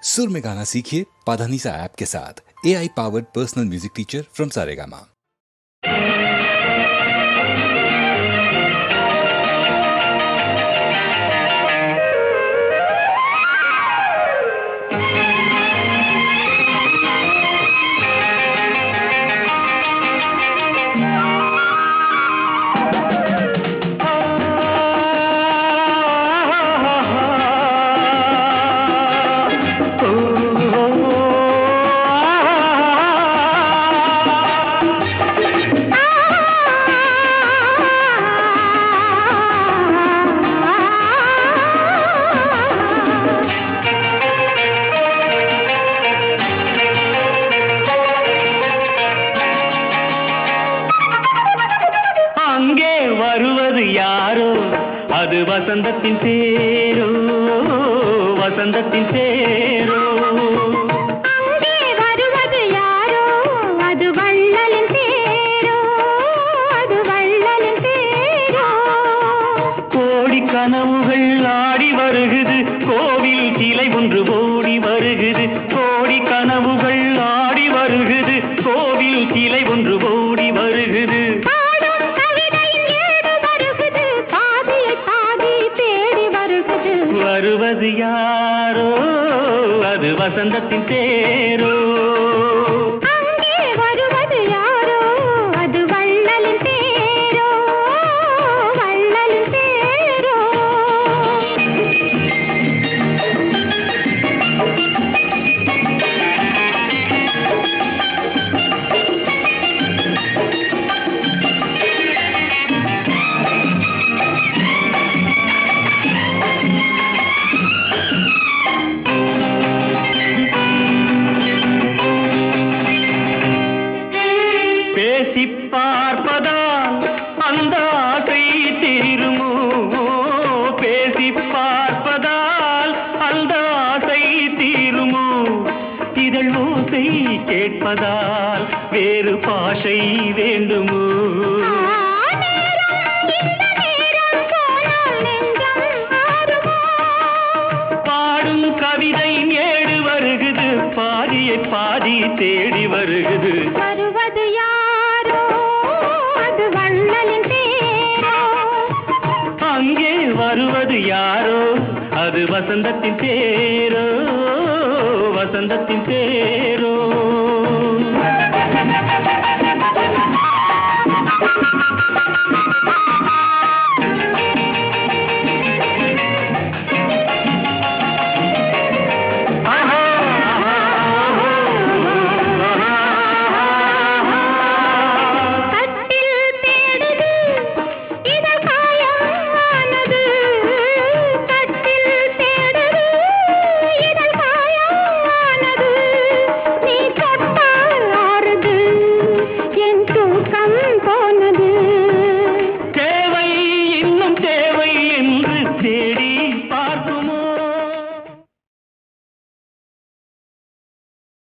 सुर में गाना सीखिए पाधानीसा ऐप के साथ। AI powered personal music teacher from Saregama. வருவது யாரோ அது வசந்தத்தின் தேரோ வசந்தத்தின் தேரோ அங்கே வருவது யாரோ அது வள்ளலின் தேரோ அது வள்ளலின் தேரோ கோடி கனவுகள் ஆடி வருகுது கோவில் சிலை ஒன்று ஓடி வருகுது கோடி கனவுகள் ஆடி வருகுது கோவில் சிலை ஒன்று ஓடி வருகுது வருவது யாரோ அது வசந்தத்தின் தேரோ அங்கே வருவது யாரோ அது வள்ளலின் தேரோ வள்ளலின் தேரோ பேசி பார்ப்பதால் அந்த ஆசை தீருமோ பேசி பார்ப்பதால் அந்த ஆசை தீருமோ இதழ் ஓசை கேட்பதால் வேறு பாஷை வேண்டுமோ பாடும் கவிதை ஏடு வருகுது பாதியை பாதி தேடி வருகுது வருவது யாரோ அது வள்ளலின் தேரோ அங்கே வருவது யாரோ அது வசந்தத்தின் தேரோ வசந்தத்தின் தேரோ